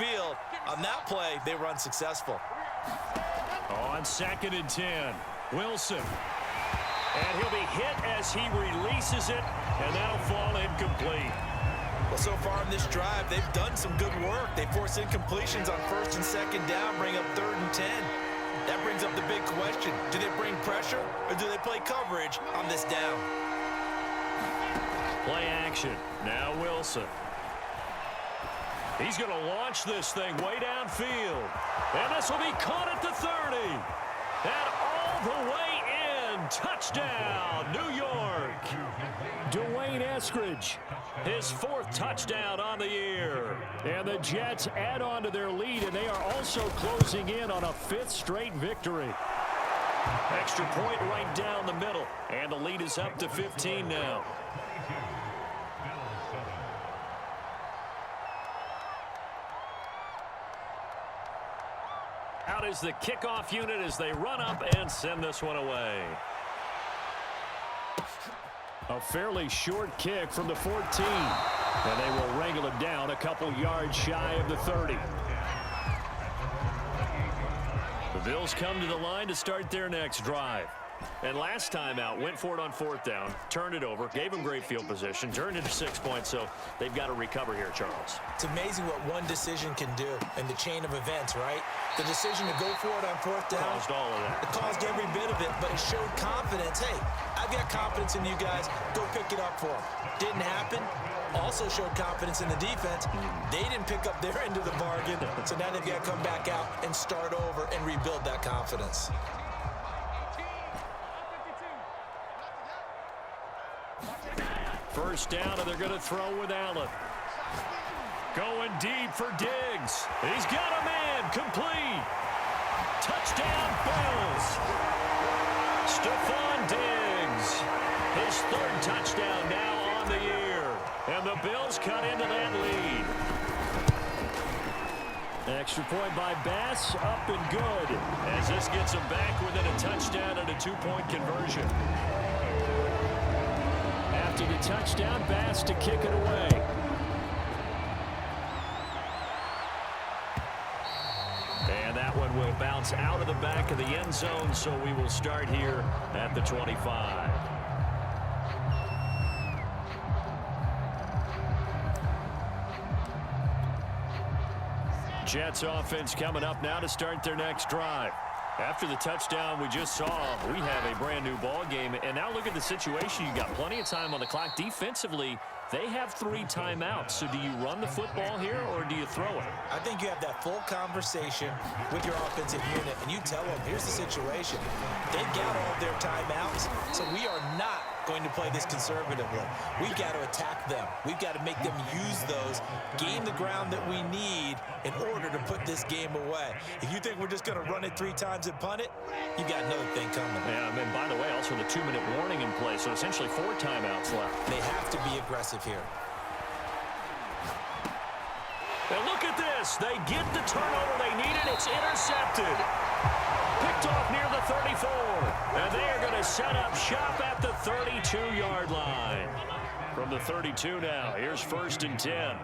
field. On that play, they were unsuccessful. On 2nd and 10, Wilson. And he'll be hit as he releases it, and that'll fall incomplete. Well, so far in this drive, they've done some good work. They force incompletions on 1st and 2nd down, bring up 3rd and 10. That brings up the big question. Do they bring pressure, or do they play coverage on this down? Play action. Now Wilson. He's going to launch this thing way downfield. And this will be caught at the 30. And all the way in. Touchdown, New York. Dwayne Eskridge, his 4th touchdown on the year. And the Jets add on to their lead, and they are also closing in on a 5th straight victory. Extra point right down the middle. And the lead is up to 15 now. Out is the kickoff unit as they run up and send this one away. A fairly short kick from the 14. And they will wrangle it down a couple yards shy of the 30. The Bills come to the line to start their next drive. And last time out, went for it on 4th down, turned it over, gave them great field position, turned into 6 points, so they've got to recover here, Charles. It's amazing what one decision can do in the chain of events, right? The decision to go for it on 4th down. Caused all of that. It caused every bit of it, but it showed confidence. Hey, I've got confidence in you guys. Go pick it up for them. Didn't happen. Also showed confidence in the defense. They didn't pick up their end of the bargain, so now they've got to come back out and start over and rebuild that confidence. First down, and they're going to throw with Allen. Going deep for Diggs. He's got a man. Complete. Touchdown, Bills. Stephon Diggs. His 3rd touchdown now on the year. And the Bills cut into that lead. Extra point by Bass, up and good. As this gets them back within a touchdown and a 2-point conversion. After the touchdown, Bass to kick it away. And that one will bounce out of the back of the end zone, so we will start here at the 25. Jets offense coming up now to start their next drive. After the touchdown we just saw, we have a brand new ball game. And now look at the situation. You got plenty of time on the clock. Defensively, they have 3 timeouts. So do you run the football here or do you throw it? I think you have that full conversation with your offensive unit, and you tell them, here's the situation. They've got all of their timeouts, so we are not going to play this conservatively. We've got to attack them. We've got to make them use those, gain the ground that we need in order to put this game away. If you think we're just going to run it 3 times and punt it, you've got another thing coming. Yeah, and by the way, also the 2-minute warning in play, so essentially 4 timeouts left. They have to be aggressive here. And look at this. They get the turnover they needed. It's intercepted. Picked off near the 34. And they are going to set up shop at the 32-yard line. From the 32 now, here's 1st and 10.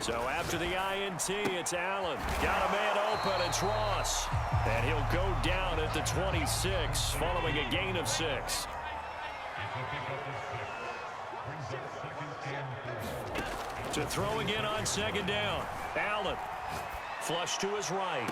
So after the INT, it's Allen. Got a man open, it's Ross. And he'll go down at the 26, following a gain of 6. To throw again on 2nd down. Allen. Flush to his right.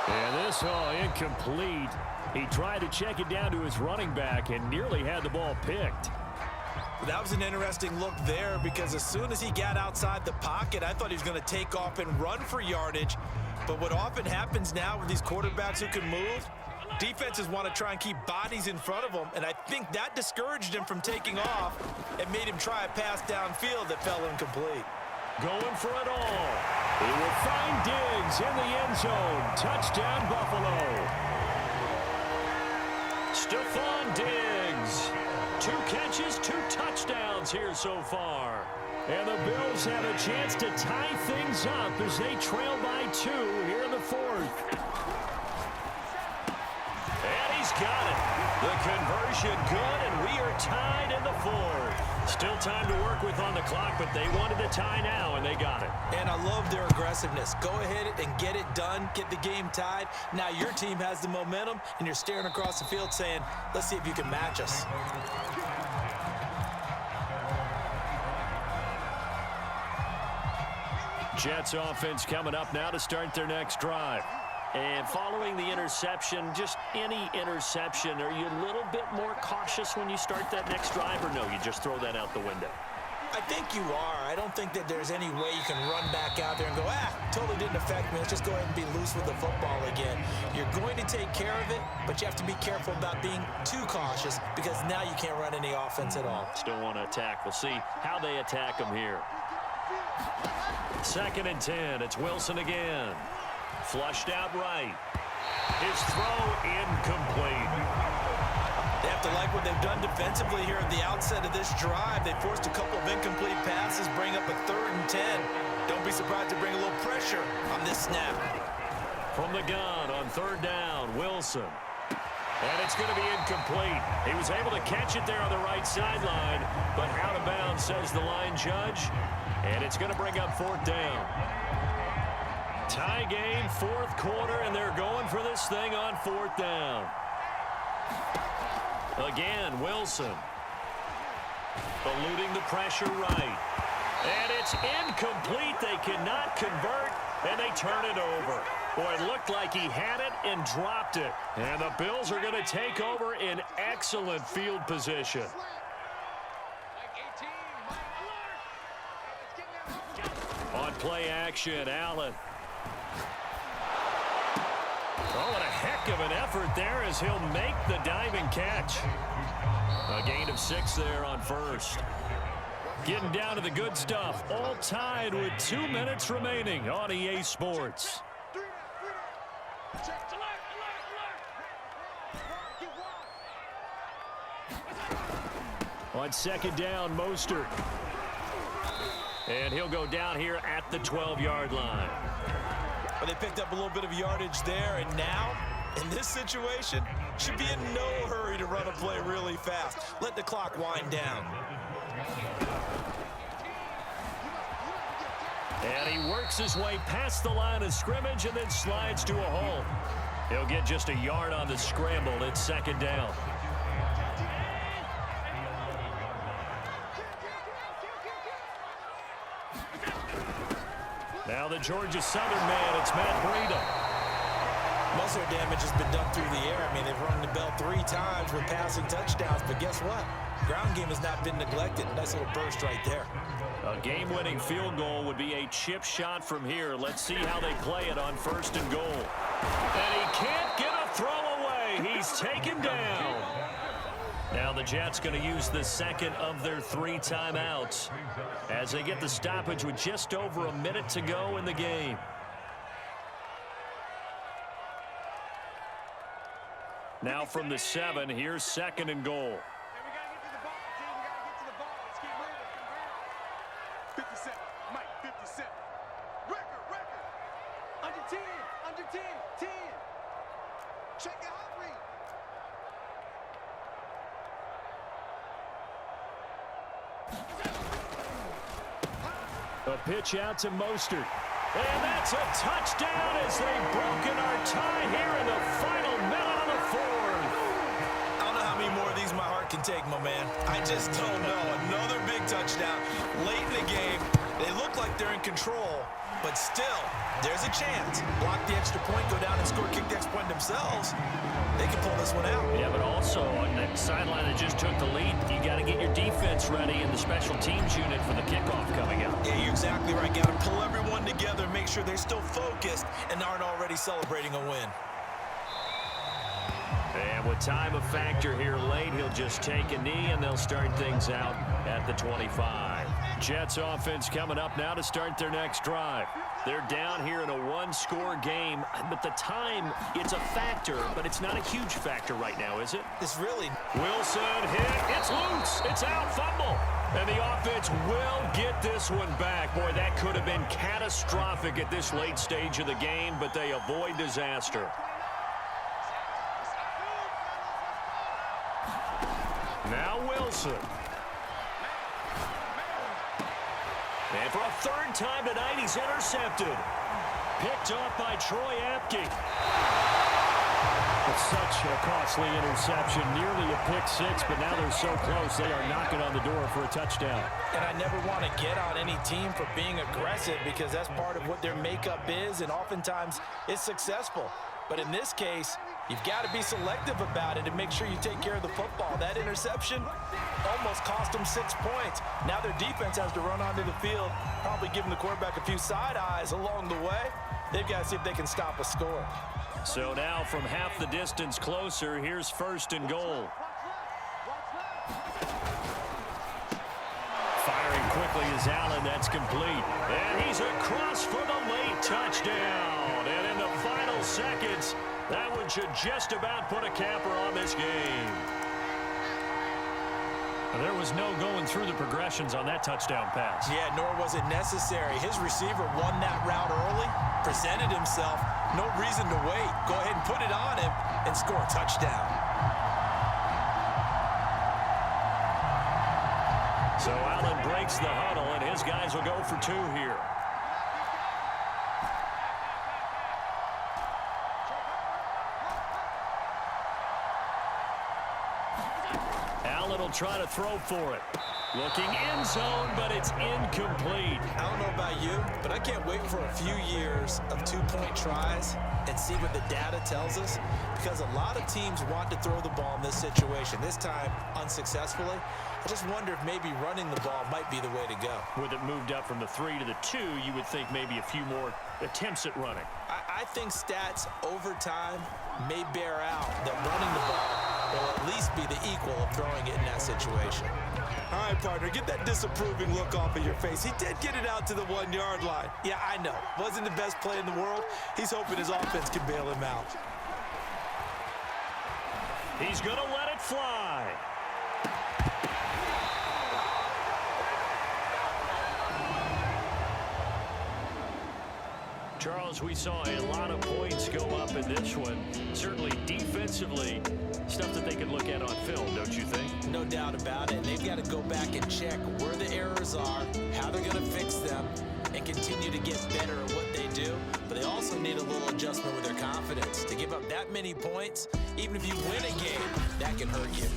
And this, incomplete. He tried to check it down to his running back and nearly had the ball picked. That was an interesting look there because as soon as he got outside the pocket, I thought he was going to take off and run for yardage. But what often happens now with these quarterbacks who can move, defenses want to try and keep bodies in front of them, and I think that discouraged him from taking off and made him try a pass downfield that fell incomplete. Going for it all. He will find Diggs in the end zone. Touchdown, Buffalo. Stephon Diggs. 2 catches, 2 touchdowns here so far. And the Bills have a chance to tie things up as they trail by 2 here in the 4th. And he's got it. The conversion good, and we are tied in the 4th. Still time to work with on the clock, but they wanted the tie now, and they got it. And I love their aggressiveness. Go ahead and get it done, get the game tied. Now your team has the momentum, and you're staring across the field saying, let's see if you can match us. Jets offense coming up now to start their next drive. And following the interception, just any interception, are you a little bit more cautious when you start that next drive, or no, you just throw that out the window? I think you are. I don't think that there's any way you can run back out there and go, totally didn't affect me. Let's just go ahead and be loose with the football again. You're going to take care of it, but you have to be careful about being too cautious because now you can't run any offense at all. Still want to attack. We'll see how they attack them here. 2nd and 10. It's Wilson again. Flushed out right. His throw incomplete. They have to like what they've done defensively here at the outset of this drive. They forced a couple of incomplete passes, bring up a 3rd and 10. Don't be surprised to bring a little pressure on this snap. From the gun on 3rd down, Wilson. And it's going to be incomplete. He was able to catch it there on the right sideline, but out of bounds, says the line judge. And it's going to bring up 4th down. Tie game, 4th quarter, and they're going for this thing on 4th down. Again, Wilson. Eluding the pressure right. And it's incomplete. They cannot convert, and they turn it over. Boy, it looked like he had it and dropped it. And the Bills are going to take over in excellent field position. On play action, Allen. Oh, what a heck of an effort there as he'll make the diving catch. A gain of 6 there on 1st. Getting down to the good stuff. All tied with 2 minutes remaining on EA Sports. On 2nd down, Mostert. And he'll go down here at the 12-yard line. Well, they picked up a little bit of yardage there, and now, in this situation, should be in no hurry to run a play really fast. Let the clock wind down. And he works his way past the line of scrimmage and then slides to a hole. He'll get just a yard on the scramble. It's 2nd down. Now the Georgia Southern man, it's Matt Breida. Most of their damage has been done through the air. I mean, they've rung the bell 3 times with passing touchdowns, but guess what? Ground game has not been neglected. Nice little burst right there. A game-winning field goal would be a chip shot from here. Let's see how they play it on 1st and goal. And he can't get a throw away. He's taken down. Now the Jets going to use the 2nd of their 3 timeouts as they get the stoppage with just over a minute to go in the game. Now from the 7, here's 2nd and goal. 57, Mike, 57. Record. Under 10, 10. Check the hot read. A pitch out to Mostert. And that's a touchdown as they've broken our tie here in the final minute of the 4th. I don't know how many more of these my heart can take, my man. I just don't know. Another big touchdown late in the game. They look like they're in control, but still, there's a chance. Block the extra point, go down and score, kick the extra point themselves. They can pull this one out. Yeah, but also on that sideline that just took the lead, you got to get your defense ready in the special teams unit for the kickoff coming up. Yeah, you're exactly right. Got to pull everyone together, make sure they're still focused and aren't already celebrating a win. And with time a factor here late, he'll just take a knee and they'll start things out at the 25. Jets offense coming up now to start their next drive. They're down here in a 1-score game, but the time, it's a factor, but it's not a huge factor right now, is it? It's really... Wilson hit, it's loose, it's out, fumble. And the offense will get this one back. Boy, that could have been catastrophic at this late stage of the game, but they avoid disaster. Now Wilson. And for a third time tonight, he's intercepted. Picked off by Troy Apke. It's such a costly interception, nearly a pick six, but now they're so close they are knocking on the door for a touchdown. And I never want to get on any team for being aggressive because that's part of what their makeup is, and oftentimes it's successful. But in this case, you've got to be selective about it and make sure you take care of the football. That interception almost cost them 6 points. Now their defense has to run onto the field, probably giving the quarterback a few side eyes along the way. They've got to see if they can stop a score. So now from half the distance closer, here's 1st and goal. Firing quickly is Allen. That's complete. And he's across for the late touchdown. And in the final seconds, that one should just about put a capper on this game. There was no going through the progressions on that touchdown pass. Yeah, nor was it necessary. His receiver won that route early, presented himself, no reason to wait. Go ahead and put it on him and score a touchdown. So Allen breaks the huddle, and his guys will go for 2 here. Allen will try to throw for it. Looking end zone, but it's incomplete. I don't know about you, but I can't wait for a few years of 2-point tries and see what the data tells us, because a lot of teams want to throw the ball in this situation, this time unsuccessfully. I just wonder if maybe running the ball might be the way to go. With it moved up from the 3 to the 2, you would think maybe a few more attempts at running. I think stats over time may bear out that running the ball will at least be the equal of throwing it in that situation. All right, partner, get that disapproving look off of your face. He did get it out to the 1-yard line. Yeah, I know. Wasn't the best play in the world. He's hoping his offense can bail him out. He's going to let it fly. Charles, we saw a lot of points go up in this one. Certainly defensively, stuff that they can look at on film, don't you think? No doubt about it. They've got to go back and check where the errors are, how they're going to fix them, and continue to get better at what they do. But they also need a little adjustment with their confidence. To give up that many points, even if you win a game, that can hurt you.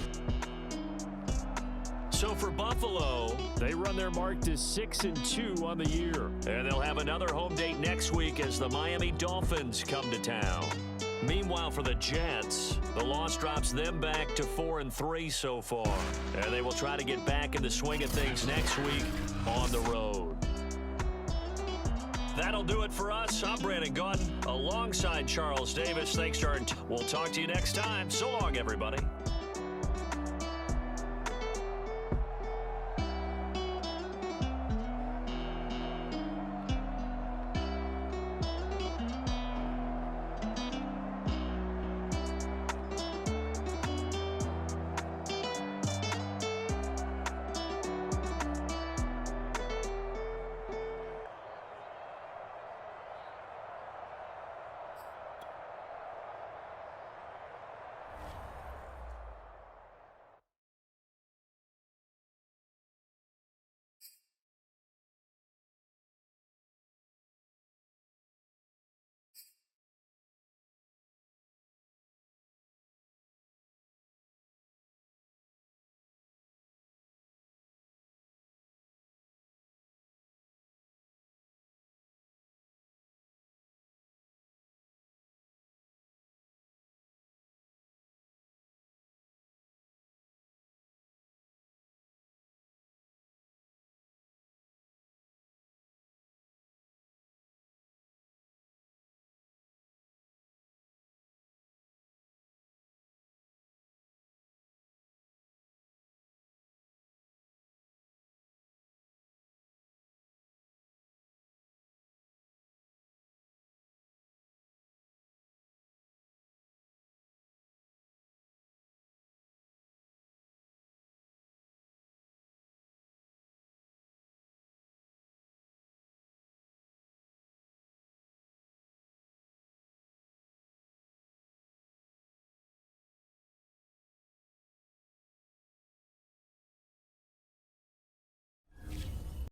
So for Buffalo, they run their mark to 6-2 on the year. And they'll have another home date next week as the Miami Dolphins come to town. Meanwhile, for the Jets, the loss drops them back to 4-3 so far. And they will try to get back in the swing of things next week on the road. That'll do it for us. I'm Brandon Gaudin alongside Charles Davis. Thanks, We'll talk to you next time. So long, everybody.